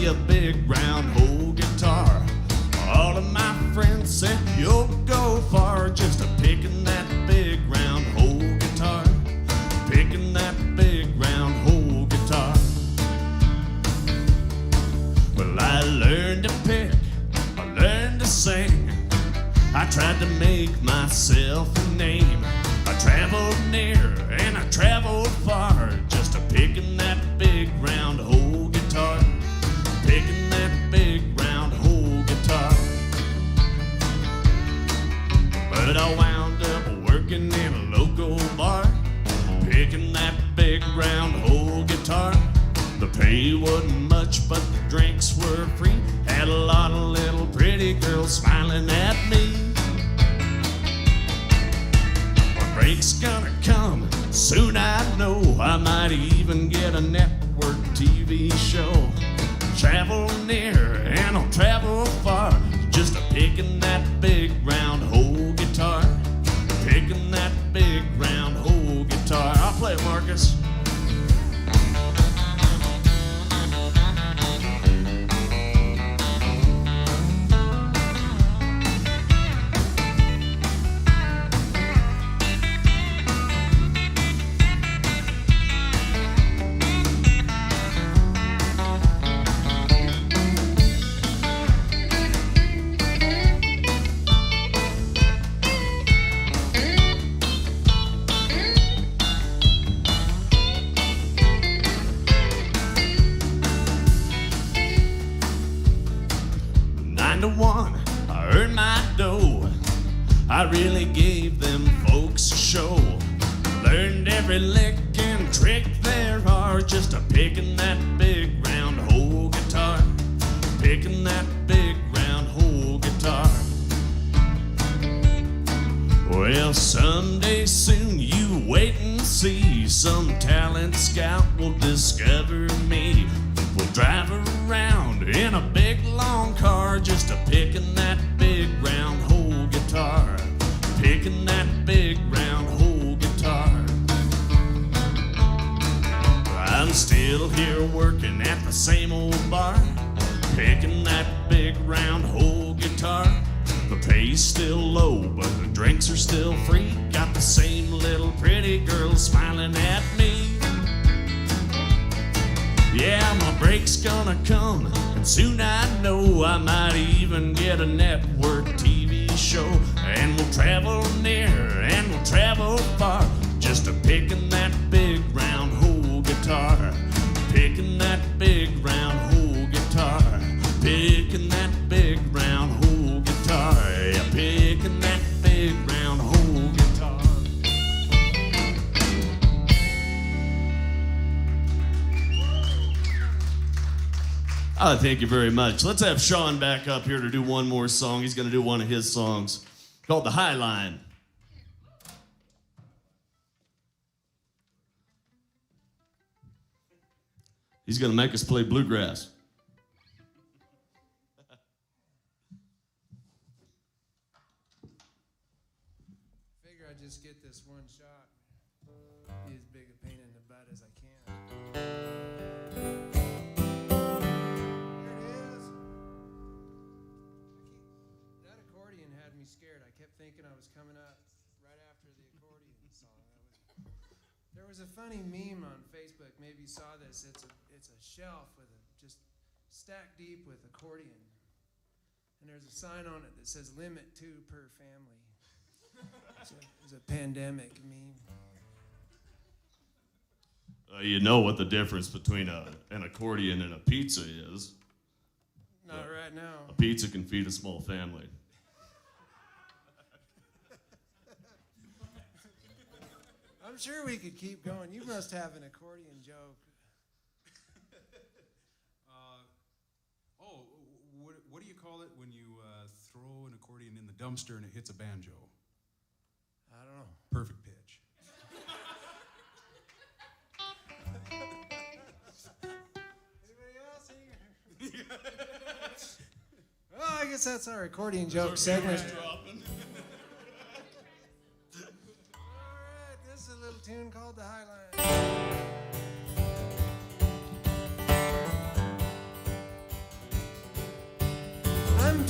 me a big round hole guitar. All of my friends said you'll go far just a picking that big round hole guitar. Picking that big round hole guitar. Well, I learned to pick, I learned to sing. I tried to make myself a name. I traveled near and I traveled far just a picking that big round hole guitar. Picking that big round hole guitar. But I wound up working in a local bar, picking that big round hole guitar. The pay wasn't much, but the drinks were free. Had a lot of little pretty girls smiling at me. My break's gonna come, soon I know. I might even get a network TV show. Travel near and I'll travel far, just a picking that big round hole guitar. Picking that big round hole guitar. I'll play it, Marcus. I earned my dough. I really gave them folks a show. Learned every lick and trick there are just a picking that big round hole guitar. Picking that big round hole guitar. Well, someday soon you wait and see. Some talent scout will discover me. We'll drive around in a big long car just a picking that big round hole guitar. Picking that big round hole guitar. I'm still here working at the same old bar, picking that big round hole guitar. The pay's still low, but the drinks are still free. Got the same little pretty girls smiling at me. Yeah, my break's gonna come, and soon I know I might even get a network TV show. And we'll travel near and we'll travel far, just a picking that big round hole guitar. Picking that big round hole guitar. Picking that big round hole guitar. Yeah, picking that big round hole guitar. Thank you very much. Let's have Sean back up here to do one more song. He's going to do one of his songs called The High Line. He's going to make us play bluegrass. Figure I just get this one shot. Be as big a pain in the butt as I can. That accordion had me scared. I kept thinking I was coming up right after the accordion song. There was a funny meme on Facebook. Maybe you saw this. It's a shelf with just stacked deep with accordion, and there's a sign on it that says "Limit 2 per family." It's a pandemic meme. You know what the difference between an accordion and a pizza is. Not right now. A pizza can feed a small family. I'm sure we could keep going. You must have an accordion joke. What do you call it when you throw an accordion in the dumpster and it hits a banjo? I don't know. Perfect pitch. Anybody else here? Well, I guess that's our accordion joke segment. All right, this is a little tune called The High Line.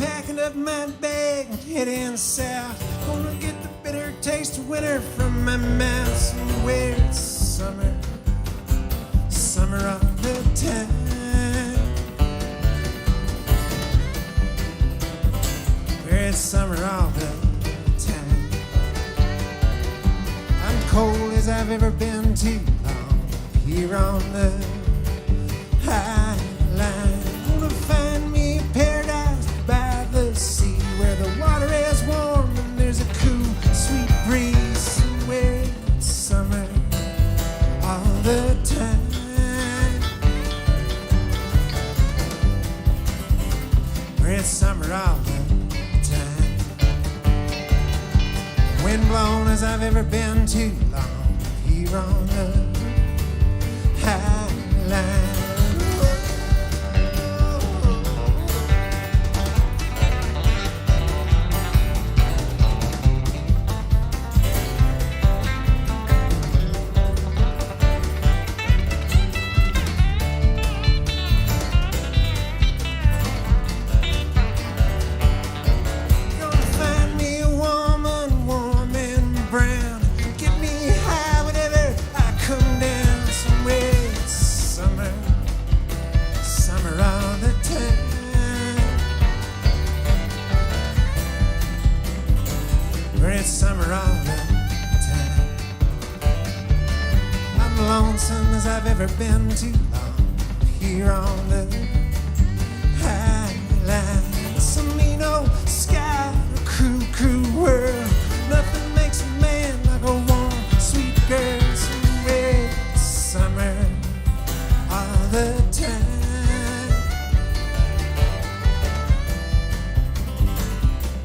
packing up my bag and heading south. Gonna get the bitter taste of winter from my mouth. Somewhere it's summer, summer all the time. Where it's summer all the time. I'm cold as I've ever been too long. Here on the high line, gonna find me a paradise by the sea, where the water is warm and there's a cool, sweet breeze. Somewhere it's summer all the time. Where it's summer all the time. Wind blown as I've ever been too long. Here on the high line. Been too long here on the high line. Some mean old sky, a cruel world. Nothing makes a man like a warm, sweet girl. Somewhere it's summer all the time.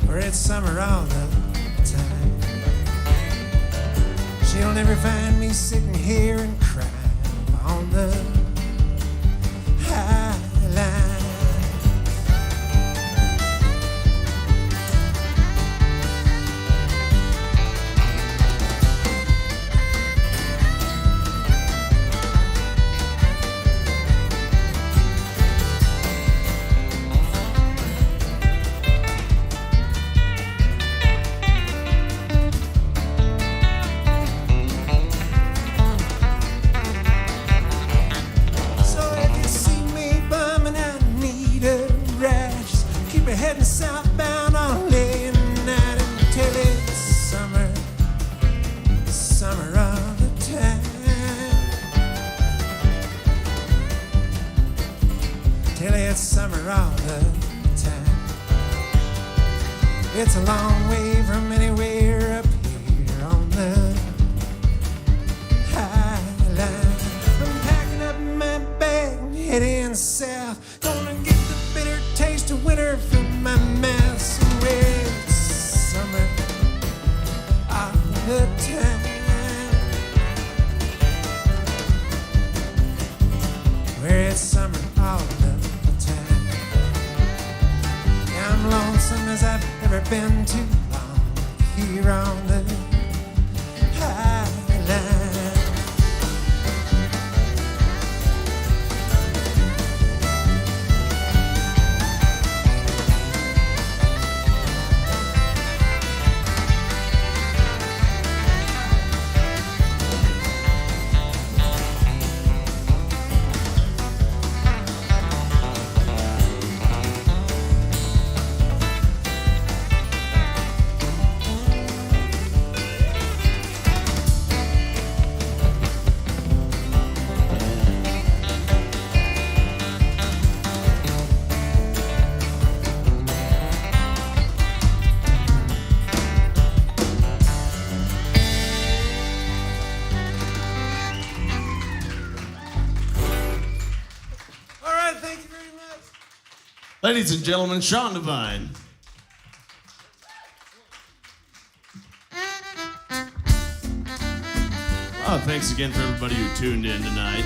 Where it's summer all the time. She'll never find me sitting here and crying on the high line. Heading southbound on late night until it's summer, summer all the time. Till it's summer all the time. It's a long way from anywhere up here on the high line. I'm packing up my bag and heading south. Gonna get the bitter taste of winter from my mouth. Somewhere it's summer all the time. Where it's summer all the time. Yeah, I'm lonesome as I've ever been too long here on the high line. Ladies and gentlemen, Sean Devine. Oh, thanks again for everybody who tuned in tonight.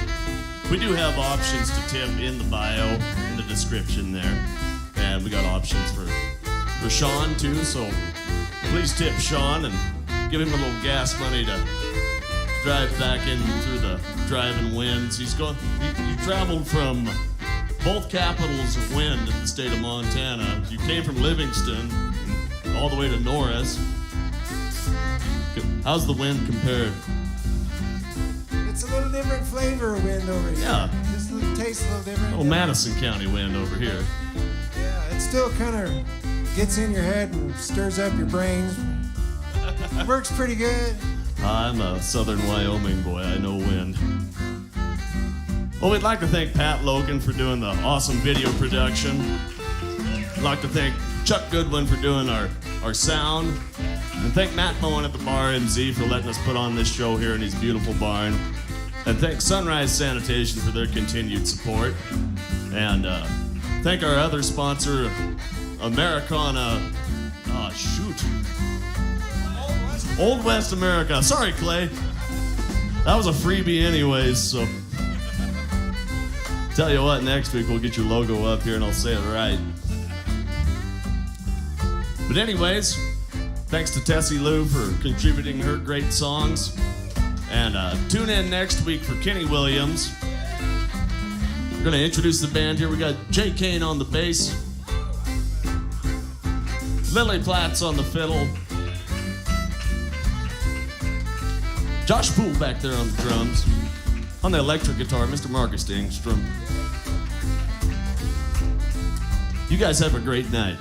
We do have options to tip in the bio, in the description there. And we got options for Sean too, so please tip Sean and give him a little gas money to drive back in through the driving winds. He traveled from both capitals of wind in the state of Montana. You came from Livingston all the way to Norris. How's the wind compared? It's a little different flavor of wind over here. Yeah. Just tastes a little different. Oh, Madison County wind over here. Yeah, it still kind of gets in your head and stirs up your brains. Works pretty good. I'm a southern Wyoming boy. I know wind. Well, we'd like to thank Pat Logan for doing the awesome video production. We'd like to thank Chuck Goodwin for doing our sound. And thank Matt Moen at the Bar MZ for letting us put on this show here in his beautiful barn. And thank Sunrise Sanitation for their continued support. And thank our other sponsor, Americana. Oh, shoot. Old West America. Sorry, Clay. That was a freebie anyways, so. Tell you what, next week we'll get your logo up here and I'll say it right. But anyways, thanks to Tessy Lou for contributing her great songs. And tune in next week for Kenny Williams. We're gonna introduce the band here. We got Jay Kane on the bass, Lily Platts on the fiddle, Josh Poole back there on the drums. On the electric guitar, Mr. Marcus Engstrom. You guys have a great night.